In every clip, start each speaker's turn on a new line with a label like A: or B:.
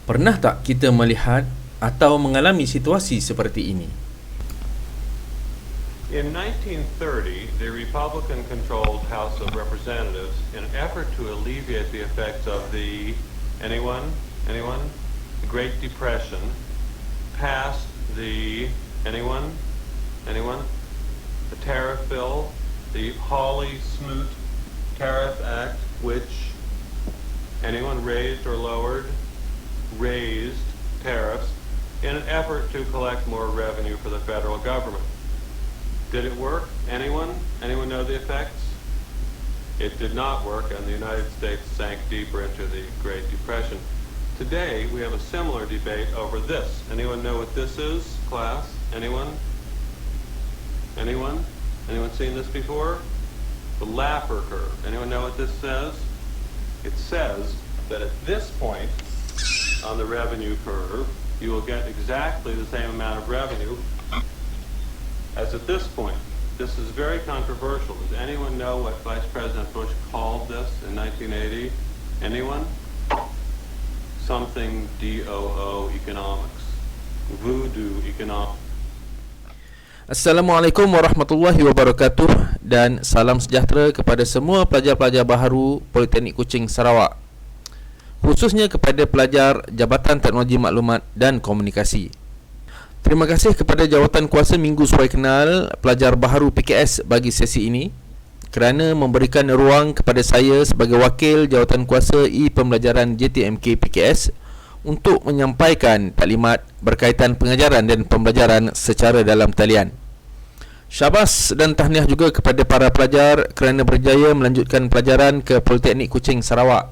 A: Pernah tak kita melihat atau mengalami situasi seperti ini?
B: In 1930, the Republican-controlled House of Representatives, in an effort to alleviate the effects of the anyone, the Great Depression, passed the anyone, the tariff bill, the Hawley-Smoot Tariff Act, which anyone raised or lowered, raised tariffs in an effort to collect more revenue for the federal government. Did it work? Anyone? Anyone know the effects? It did not work, and the United States sank deeper into the Great Depression. Today, we have a similar debate over this. Anyone know what this is, class? Anyone? Anyone? Anyone seen this before? The Laffer curve. Anyone know what this says? It says that at this point on the revenue curve, you will get exactly the same amount of revenue as at this point. This is very controversial. Does anyone know what Vice President Bush called this in 1980? Anyone? Something DOO economics. Voodoo economics.
A: Assalamualaikum warahmatullahi wabarakatuh dan salam sejahtera kepada semua pelajar-pelajar baharu Politeknik Kuching Sarawak, khususnya kepada pelajar Jabatan Teknologi Maklumat dan Komunikasi. Terima kasih kepada Jawatan Kuasa Minggu Suai Kenal pelajar baharu PKS bagi sesi ini kerana memberikan ruang kepada saya sebagai wakil Jawatan Kuasa E-Pembelajaran JTMK PKS untuk menyampaikan taklimat berkaitan pengajaran dan pembelajaran secara dalam talian. Syabas dan tahniah juga kepada para pelajar kerana berjaya melanjutkan pelajaran ke Politeknik Kuching Sarawak.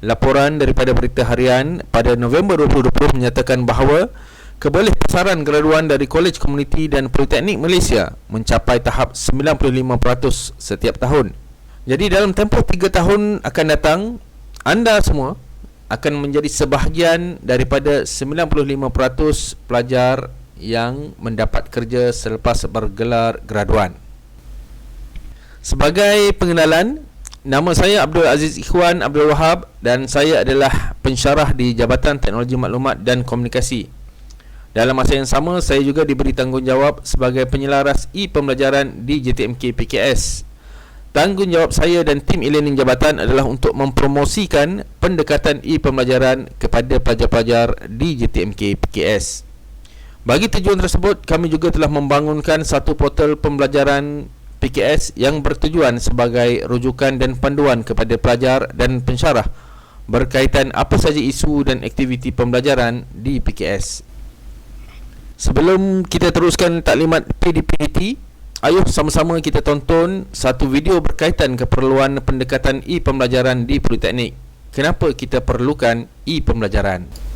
A: Laporan daripada Berita Harian pada November 2020 menyatakan bahawa kebolehpasaran graduan dari Kolej Komuniti dan Politeknik Malaysia mencapai tahap 95% setiap tahun. Jadi dalam tempoh 3 tahun akan datang, anda semua akan menjadi sebahagian daripada 95% pelajar yang mendapat kerja selepas bergelar graduan. Sebagai pengenalan, nama saya Abdul Aziz Ikhwan Abdul Wahab dan saya adalah pensyarah di Jabatan Teknologi Maklumat dan Komunikasi. Dalam masa yang sama, saya juga diberi tanggungjawab sebagai penyelaras e-pembelajaran di JTMK PKS. Tanggungjawab saya dan tim e-learning jabatan adalah untuk mempromosikan pendekatan e-pembelajaran kepada pelajar-pelajar di JTMK PKS. Bagi tujuan tersebut, kami juga telah membangunkan satu portal pembelajaran PKS yang bertujuan sebagai rujukan dan panduan kepada pelajar dan pensyarah berkaitan apa sahaja isu dan aktiviti pembelajaran di PKS. Sebelum kita teruskan taklimat PDPT, ayuh sama-sama kita tonton satu video berkaitan keperluan pendekatan e-pembelajaran di Politeknik. Kenapa kita perlukan e-pembelajaran?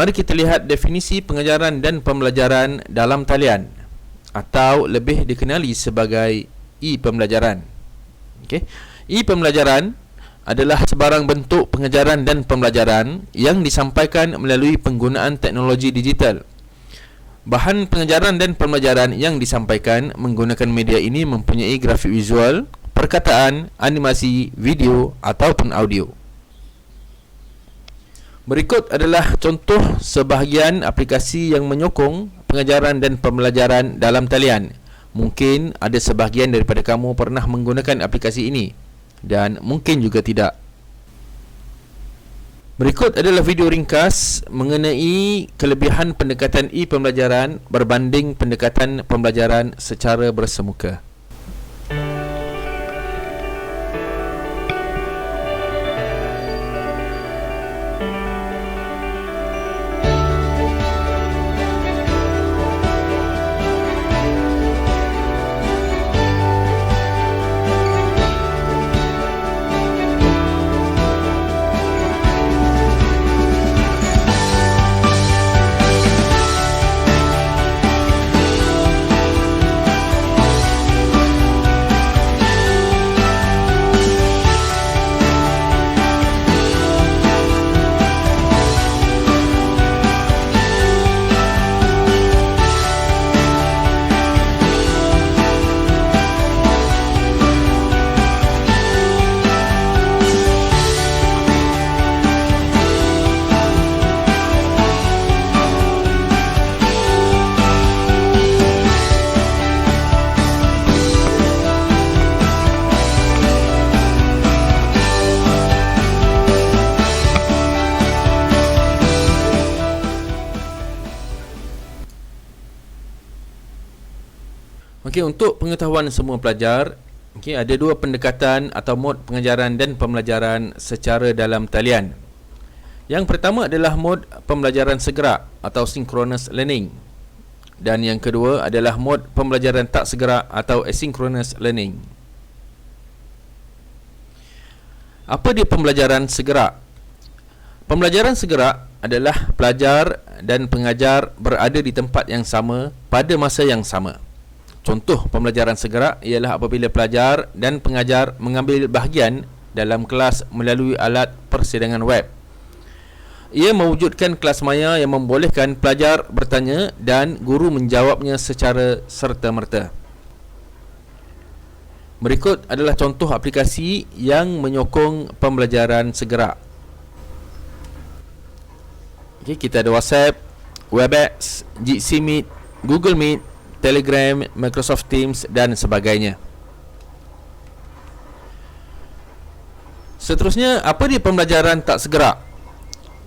A: Mari kita lihat definisi pengajaran dan pembelajaran dalam talian, atau lebih dikenali sebagai e-pembelajaran. Okey. E-pembelajaran adalah sebarang bentuk pengajaran dan pembelajaran yang disampaikan melalui penggunaan teknologi digital. Bahan pengajaran dan pembelajaran yang disampaikan menggunakan media ini mempunyai grafik visual, perkataan, animasi, video ataupun audio. Berikut adalah contoh sebahagian aplikasi yang menyokong pengajaran dan pembelajaran dalam talian. Mungkin ada sebahagian daripada kamu pernah menggunakan aplikasi ini dan mungkin juga tidak. Berikut adalah video ringkas mengenai kelebihan pendekatan e-pembelajaran berbanding pendekatan pembelajaran secara bersemuka. Okey, untuk pengetahuan semua pelajar, okey, ada dua pendekatan atau mod pengajaran dan pembelajaran secara dalam talian. Yang pertama adalah mod pembelajaran segera atau synchronous learning. Dan yang kedua adalah mod pembelajaran tak segera atau asynchronous learning. Apa dia pembelajaran segera? Pembelajaran segera adalah pelajar dan pengajar berada di tempat yang sama pada masa yang sama. Contoh pembelajaran segera ialah apabila pelajar dan pengajar mengambil bahagian dalam kelas melalui alat persidangan web. Ia mewujudkan kelas maya yang membolehkan pelajar bertanya dan guru menjawabnya secara serta-merta. Berikut adalah contoh aplikasi yang menyokong pembelajaran segera. Okay, kita ada WhatsApp, Webex, Jitsi Meet, Google Meet, Telegram, Microsoft Teams dan sebagainya. Seterusnya, apa dia pembelajaran tak segera?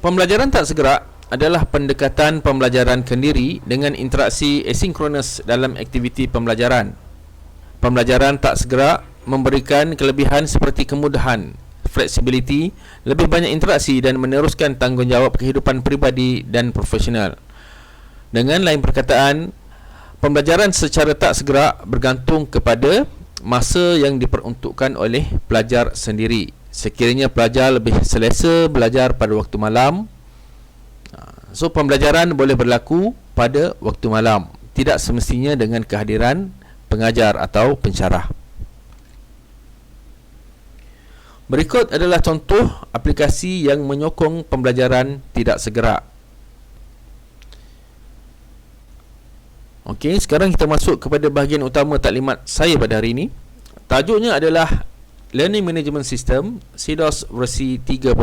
A: Pembelajaran tak segera adalah pendekatan pembelajaran kendiri dengan interaksi asinkronus dalam aktiviti pembelajaran. Pembelajaran tak segera memberikan kelebihan seperti kemudahan, flexibility, lebih banyak interaksi dan meneruskan tanggungjawab kehidupan peribadi dan profesional. Dengan lain perkataan, Pembelajaran secara tak segera bergantung kepada masa yang diperuntukkan oleh pelajar sendiri. Sekiranya pelajar lebih selesa belajar pada waktu malam, so pembelajaran boleh berlaku pada waktu malam, tidak semestinya dengan kehadiran pengajar atau pensyarah. Berikut adalah contoh aplikasi yang menyokong pembelajaran tidak segera. Okey, sekarang kita masuk kepada bahagian utama taklimat saya pada hari ini. Tajuknya adalah Learning Management System CDOS versi 3.5.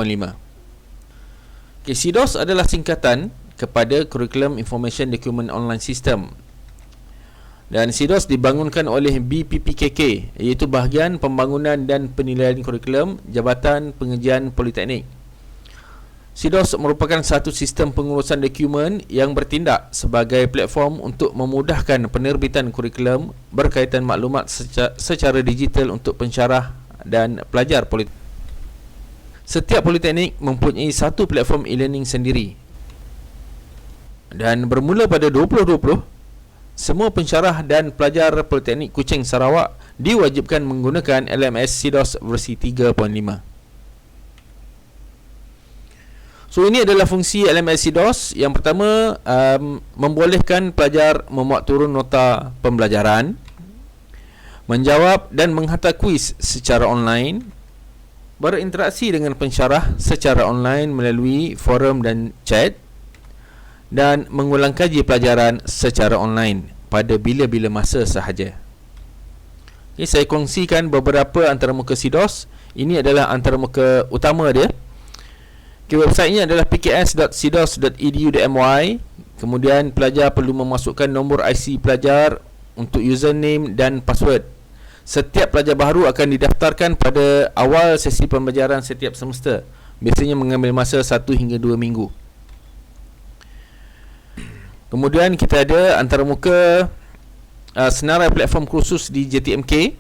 A: Okey, CDOS adalah singkatan kepada Curriculum Information Document Online System. Dan CDOS dibangunkan oleh BPPKK, iaitu Bahagian Pembangunan dan Penilaian Kurikulum Jabatan Pengajian Politeknik. CDOS merupakan satu sistem pengurusan dokumen yang bertindak sebagai platform untuk memudahkan penerbitan kurikulum berkaitan maklumat secara digital untuk pensyarah dan pelajar politeknik. Setiap politeknik mempunyai satu platform e-learning sendiri. Dan bermula pada 2020, semua pensyarah dan pelajar Politeknik Kuching Sarawak diwajibkan menggunakan LMS CDOS versi 3.5. So ini adalah fungsi LMS CDOS. Yang pertama, membolehkan pelajar memuat turun nota pembelajaran, menjawab dan menghantar kuis secara online, berinteraksi dengan pensyarah secara online melalui forum dan chat, dan mengulang kaji pelajaran secara online pada bila-bila masa sahaja. Okay, saya kongsikan beberapa antarmuka CDOS. Ini adalah antarmuka utama dia. Okay, websitenya adalah pks.cdos.edu.my. Kemudian pelajar perlu memasukkan nombor IC pelajar untuk username dan password. Setiap pelajar baru akan didaftarkan pada awal sesi pembelajaran setiap semester. Biasanya mengambil masa 1 hingga 2 minggu. Kemudian kita ada antarmuka senarai platform kursus di JTMK.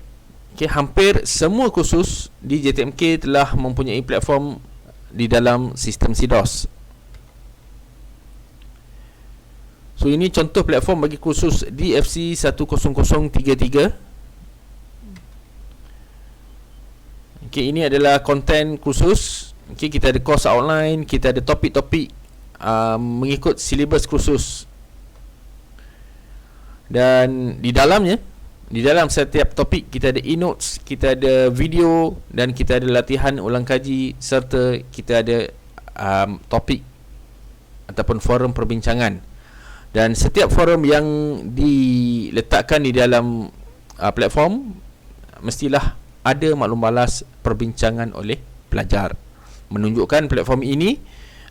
A: Okay, hampir semua kursus di JTMK telah mempunyai platform di dalam sistem CDOS. So ini contoh platform bagi kursus DFC 10033. Okay, ini adalah konten kursus. Okay, kita ada course outline, kita ada topik-topik mengikut silibus kursus. Dan di dalamnya, di dalam setiap topik kita ada e-notes, kita ada video, dan kita ada latihan ulang kaji, serta kita ada topik ataupun forum perbincangan. Dan setiap forum yang diletakkan di dalam platform mestilah ada maklum balas perbincangan oleh pelajar. Menunjukkan platform ini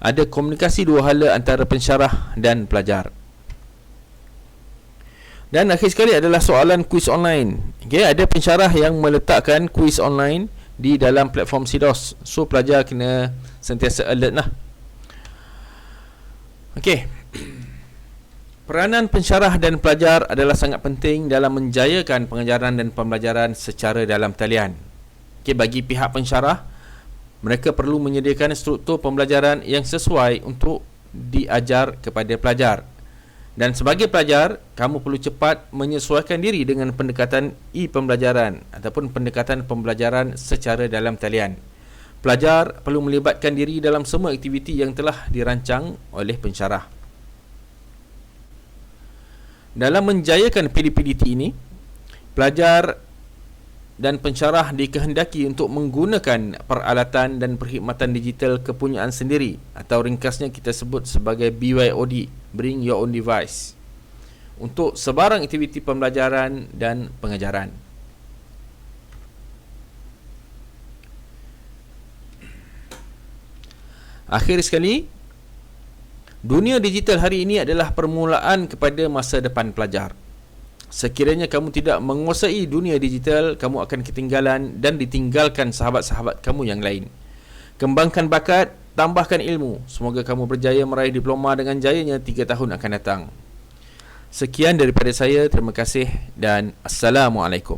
A: ada komunikasi dua hala antara pensyarah dan pelajar. Dan akhir sekali adalah soalan kuis online. Okay, ada pensyarah yang meletakkan kuis online di dalam platform CDOS. So pelajar kena sentiasa alert lah. Okay, peranan pensyarah dan pelajar adalah sangat penting dalam menjayakan pengajaran dan pembelajaran secara dalam talian. Okay, bagi pihak pensyarah, mereka perlu menyediakan struktur pembelajaran yang sesuai untuk diajar kepada pelajar. Dan sebagai pelajar, kamu perlu cepat menyesuaikan diri dengan pendekatan e-pembelajaran ataupun pendekatan pembelajaran secara dalam talian. Pelajar perlu melibatkan diri dalam semua aktiviti yang telah dirancang oleh pensyarah. Dalam menjayakan PDPDT ini, pelajar dan pensyarah dikehendaki untuk menggunakan peralatan dan perkhidmatan digital kepunyaan sendiri, atau ringkasnya kita sebut sebagai BYOD, Bring Your Own Device, untuk sebarang aktiviti pembelajaran dan pengajaran. Akhir sekali, dunia digital hari ini adalah permulaan kepada masa depan pelajar. Sekiranya kamu tidak menguasai dunia digital, kamu akan ketinggalan dan ditinggalkan sahabat-sahabat kamu yang lain. Kembangkan bakat, tambahkan ilmu. Semoga kamu berjaya meraih diploma dengan jayanya 3 tahun akan datang. Sekian daripada saya, terima kasih dan Assalamualaikum.